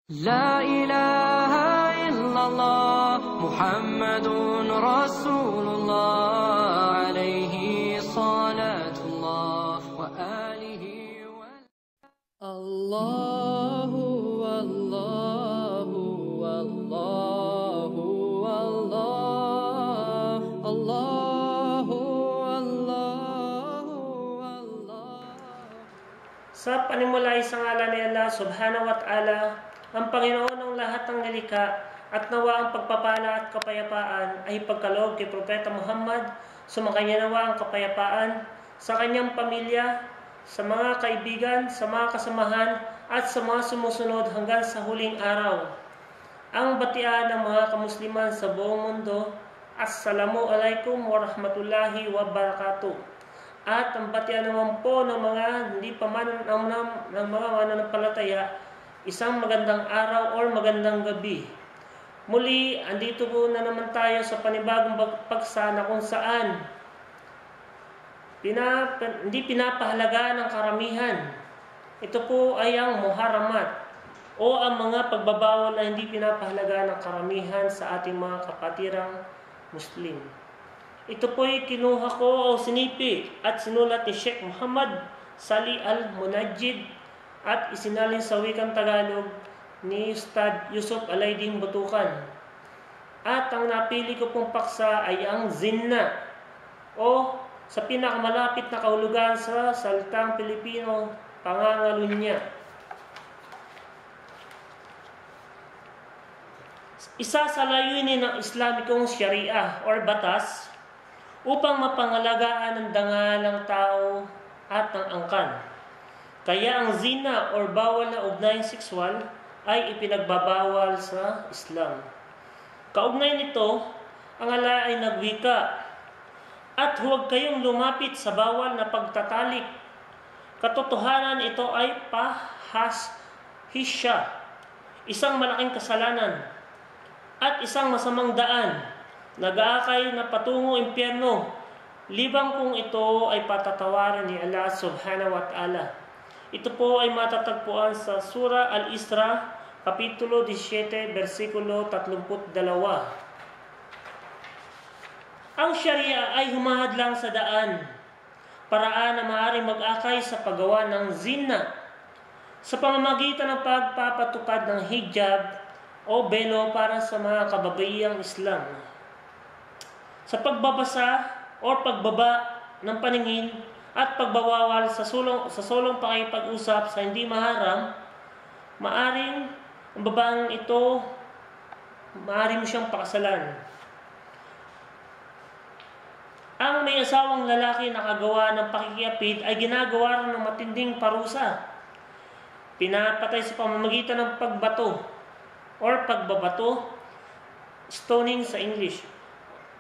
لا إله إلا الله محمد رسول الله عليه صلاة الله وآله الله والله والله والله الله والله. Sa panimula sa ngalan ni Allah subhanahu wa ta'ala, ang Panginoon ng lahat ng nilikha, at nawa ang pagpapala at kapayapaan ay pagkaloob kay Propeta Muhammad, sumakanya nawa ang kapayapaan sa kanyang pamilya, sa mga kaibigan, sa mga kasamahan, at sa mga sumusunod hanggang sa huling araw. Ang batian ng mga kamusliman sa buong mundo, Assalamu alaikum warahmatullahi wabarakatuh. At ang batian naman po ng mga hindi pa man ng mga mananampalataya, isang magandang araw or magandang gabi. Muli, andito po na naman tayo sa panibagong paksa na kung saan hindi pinapahalaga ng karamihan. Ito po ay ang muharamat o ang mga pagbabawal na hindi pinapahalaga ng karamihan sa ating mga kapatirang Muslim. Ito po ay kinuha ko o sinipi at sinulat ni Sheikh Muhammad Salih Al-Munajjid at isinalin sa wikang Tagalog ni Ustad Yusuf Alaydin Butukan. At ang napili ko pong paksa ay ang zinna o sa pinakamalapit na kahulugan sa salitang Pilipino, pangangalunya. Isa sa layunin ng Islamikong Sharia or batas upang mapangalagaan ang dangalang tao at ang angkan. Kaya ang zina or bawal na ugnayan sexual ay ipinagbabawal sa Islam. Kaugnay nito, ang Allah ay nagwika, at huwag kayong lumapit sa bawal na pagtatalik. Katotohanan ito ay pahisya, isang malaking kasalanan, at isang masamang daan, nag-aakay na patungo impyerno, libang kung ito ay patatawaran ni Allah subhanahu wa ta'ala. Ito po ay matatagpuan sa Surah Al-Isra, Kapitulo 17, versikulo 32. Ang Sharia ay humahadlang sa daan, paraan na maaaring mag-akay sa paggawa ng zina sa pamamagitan ng pagpapatupad ng hijab o belo para sa mga kababaihang Islam. Sa pagbabasa o pagbaba ng paningin at pagbawawal sa sulong pakipag-usap sa hindi maharam, maaring ang babaeng ito, maaring mo siyang pakasalan. Ang may asawang lalaki na kagawa ng pakikiapid ay ginagawa ng matinding parusa. Pinapatay sa pamamagitan ng pagbato or pagbabato, stoning sa English,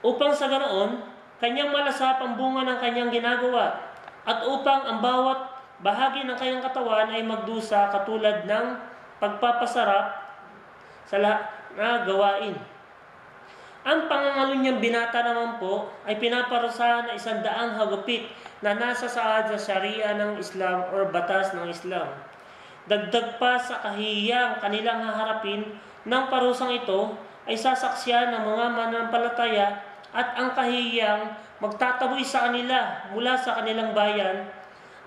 upang sa ganoon, kanyang malasap ang bunga ng kanyang ginagawa, at upang ang bawat bahagi ng kanyang katawan ay magdusa katulad ng pagpapasarap sa lahat na gawain. Ang pangangalunyang binata naman po ay pinaparusahan na 100 hagupit na nasa saad sa Sharia ng Islam or batas ng Islam. Dagdag pa sa kahiyang kanilang haharapin ng parusang ito ay sasaksiyan ng mga mananampalataya at ang kahiyang magtataboy sa kanila mula sa kanilang bayan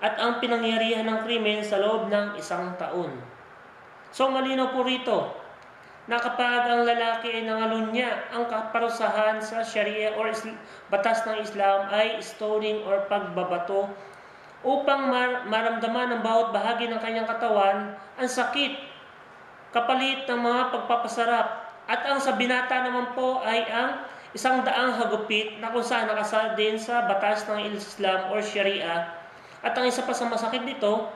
at ang pinangyarihan ng krimen sa loob ng 1 taon. So malinaw po rito na kapag ang lalaki ay nangalunya, ang kaparusahan sa Sharia or batas ng Islam ay stoning or pagbabato upang maramdaman ng bawat bahagi ng kanyang katawan ang sakit kapalit ng mga pagpapasarap. At ang sa binata naman po ay ang 100 hagupit na kung saan nakasal din sa batas ng Islam or Sharia. At ang isa pa sa masakit nito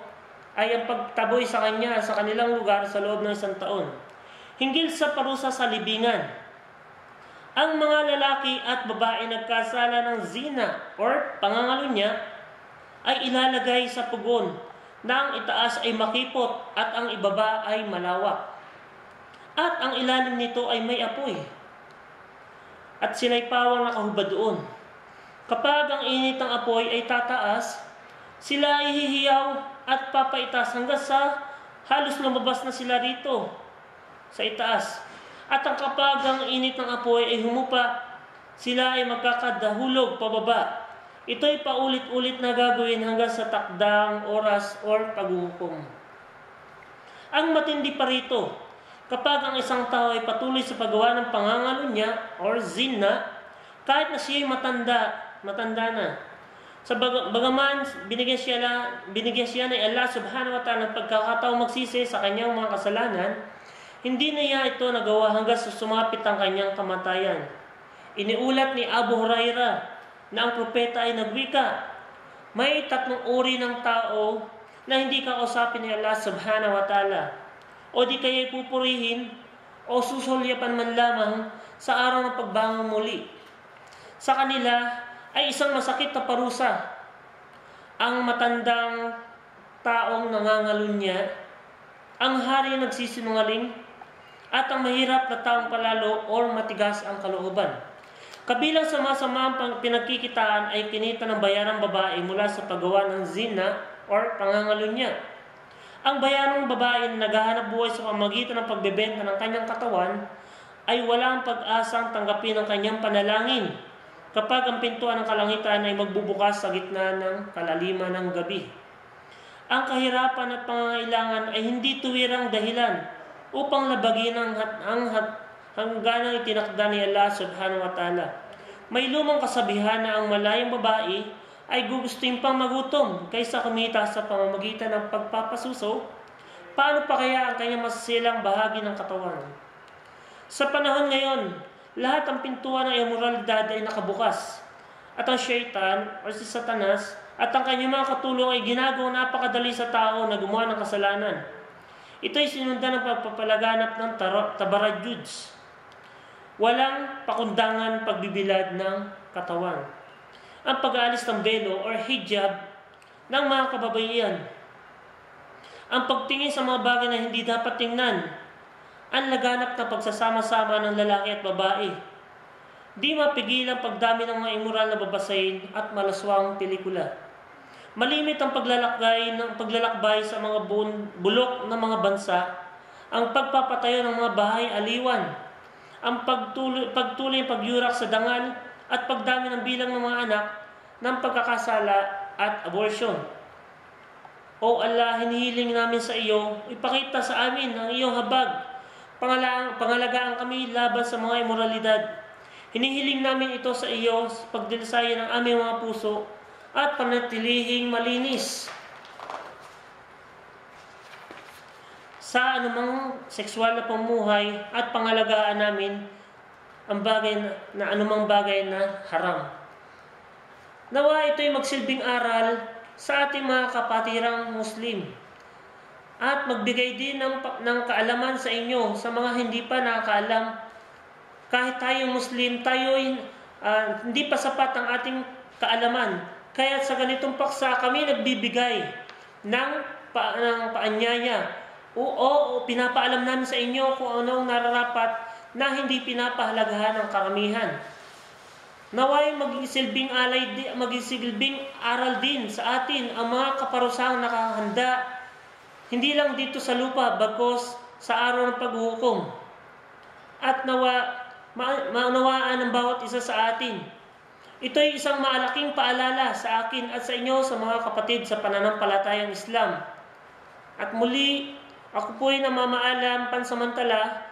ay ang pagtaboy sa kanya sa kanilang lugar sa loob ng 1 taon. Hinggil sa parusa sa libingan, ang mga lalaki at babae nagkasala ng zina or pangangalunya ay ilalagay sa pugon na ang itaas ay makipot at ang ibaba ay malawak. At ang ilalim nito ay may apoy at sinaypawang nakahubad doon. Kapag ang init ng apoy ay tataas, sila ay hihiyaw at papaitas hanggang sa halos lumabas na sila rito. sa itaas. At ang kapag ang init ng apoy ay humupa, sila ay magkakadahulog pababa. Ito'y paulit-ulit na gagawin hanggang sa takdang oras or paghuhukom. Ang matindi pa rito, kapag ang isang tao ay patuloy sa paggawa ng pangangalo niya or zina, kahit na siya'y matanda na, sa bagaman binigyan siya ni Allah subhanahu wa ta'ala ng pagkakataong magsisi sa kanyang mga kasalanan, hindi niya ito nagawa hanggang sa sumapit ang kanyang kamatayan. Iniulat ni Abu Hurairah na ang propeta ay nagwika, may 3 uri ng tao na hindi kausapin ni Allah subhanahu wa ta'ala, o di kaya'y pupurihin o susulyapan man lamang sa araw ng pagbangon muli. Sa kanila ay isang masakit na parusa, ang matandang taong nangangalunya, ang hari nagsisinungaling, at ang mahirap na taong palalo or matigas ang kalooban. Kabilang sa masamang pinagkikitaan ay kinita ng bayarang babae mula sa paggawa ng zina or pangangalunya. Ang bayarang babae na naghahanap buhay sa pamamagitan ng pagbebenta ng kanyang katawan ay walang pag-asang tanggapin ang kanyang panalangin kapag ang pintuan ng kalangitan ay magbubukas sa gitna ng kalaliman ng gabi. Ang kahirapan at pangangailangan ay hindi tuwirang dahilan upang labagin ang hangganang itinakda ni Allah subhanahu wa ta'ala. May lumang kasabihan na ang malayang babae ay gugustuhin pang magutom kaysa kumita sa pamamagitan ng pagpapasuso. Paano pa kaya ang kanyang masasilang bahagi ng katawan? Sa panahon ngayon, lahat ng pintuan ng imoralidad ay nakabukas. At ang syaitan o si Satanas at ang kanyang mga katulong ay ginagawa napakadali sa tao na gumawa ng kasalanan. Ito'y sinundan ng pagpapalaganap ng tabarajjuds. Walang pakundangan pagbibilad ng katawan. Ang pag-aalis ng belo or hijab ng mga kababaihan. Ang pagtingin sa mga bagay na hindi dapat tingnan. Ang laganap na pagsasama-sama ng lalaki at babae. Di mapigil ang pagdami ng mga immoral na babasahin at malaswang pelikula. Malimit ang paglalakbay sa mga bulok ng mga bansa, ang pagpapatayo ng mga bahay aliwan, ang pagtuloy pagyurak sa dangal at pagdami ng bilang ng mga anak ng pagkakasala at abortion. O Allah, hinihiling namin sa iyo, ipakita sa amin ang iyong habag. Pangalagaan kami laban sa mga imoralidad. Hinihiling namin ito sa iyo sa pagdilisaya ng aming mga puso at panatilihing malinis sa anumang sexual na pamuhay at pangalagaan namin ang anumang bagay na haram. Nawa ito'y magsilbing aral sa ating mga kapatirang Muslim at magbigay din ng kaalaman sa inyo sa mga hindi pa nakakaalam. Kahit tayo Muslim, tayo'y hindi pa sapat ang ating kaalaman. Kaya sa ganitong paksa kami nagbibigay ng paanyaya o pinapaalam namin sa inyo kung anong nararapat na hindi pinapahalagahan ng karamihan. Naway magsilbing aral din sa atin ang mga kaparusahang nakahanda, hindi lang dito sa lupa, bagkus sa araw ng paghuhukom. At maunawaan ng bawat isa sa atin. Ito'y isang malaking paalala sa akin at sa inyo sa mga kapatid sa pananampalatayang Islam. At muli, ako po'y namamaalam pansamantala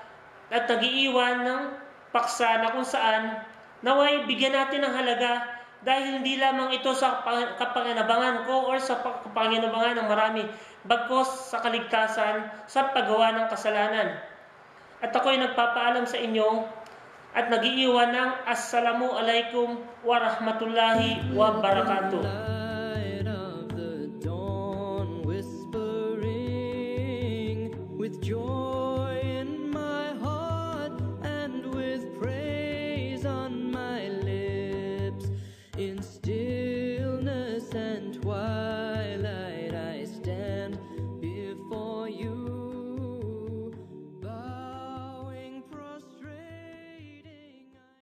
at nag-iiwan ng paksa na kung saan naway bigyan natin ng halaga dahil hindi lamang ito sa kapanginabangan ko o sa kapanginabangan ng marami, bagkus sa kaligtasan sa paggawa ng kasalanan. At ako'y nagpapaalam sa inyo at nag-iiwan ng Assalamu alaikum wa rahmatullahi wa barakatuh.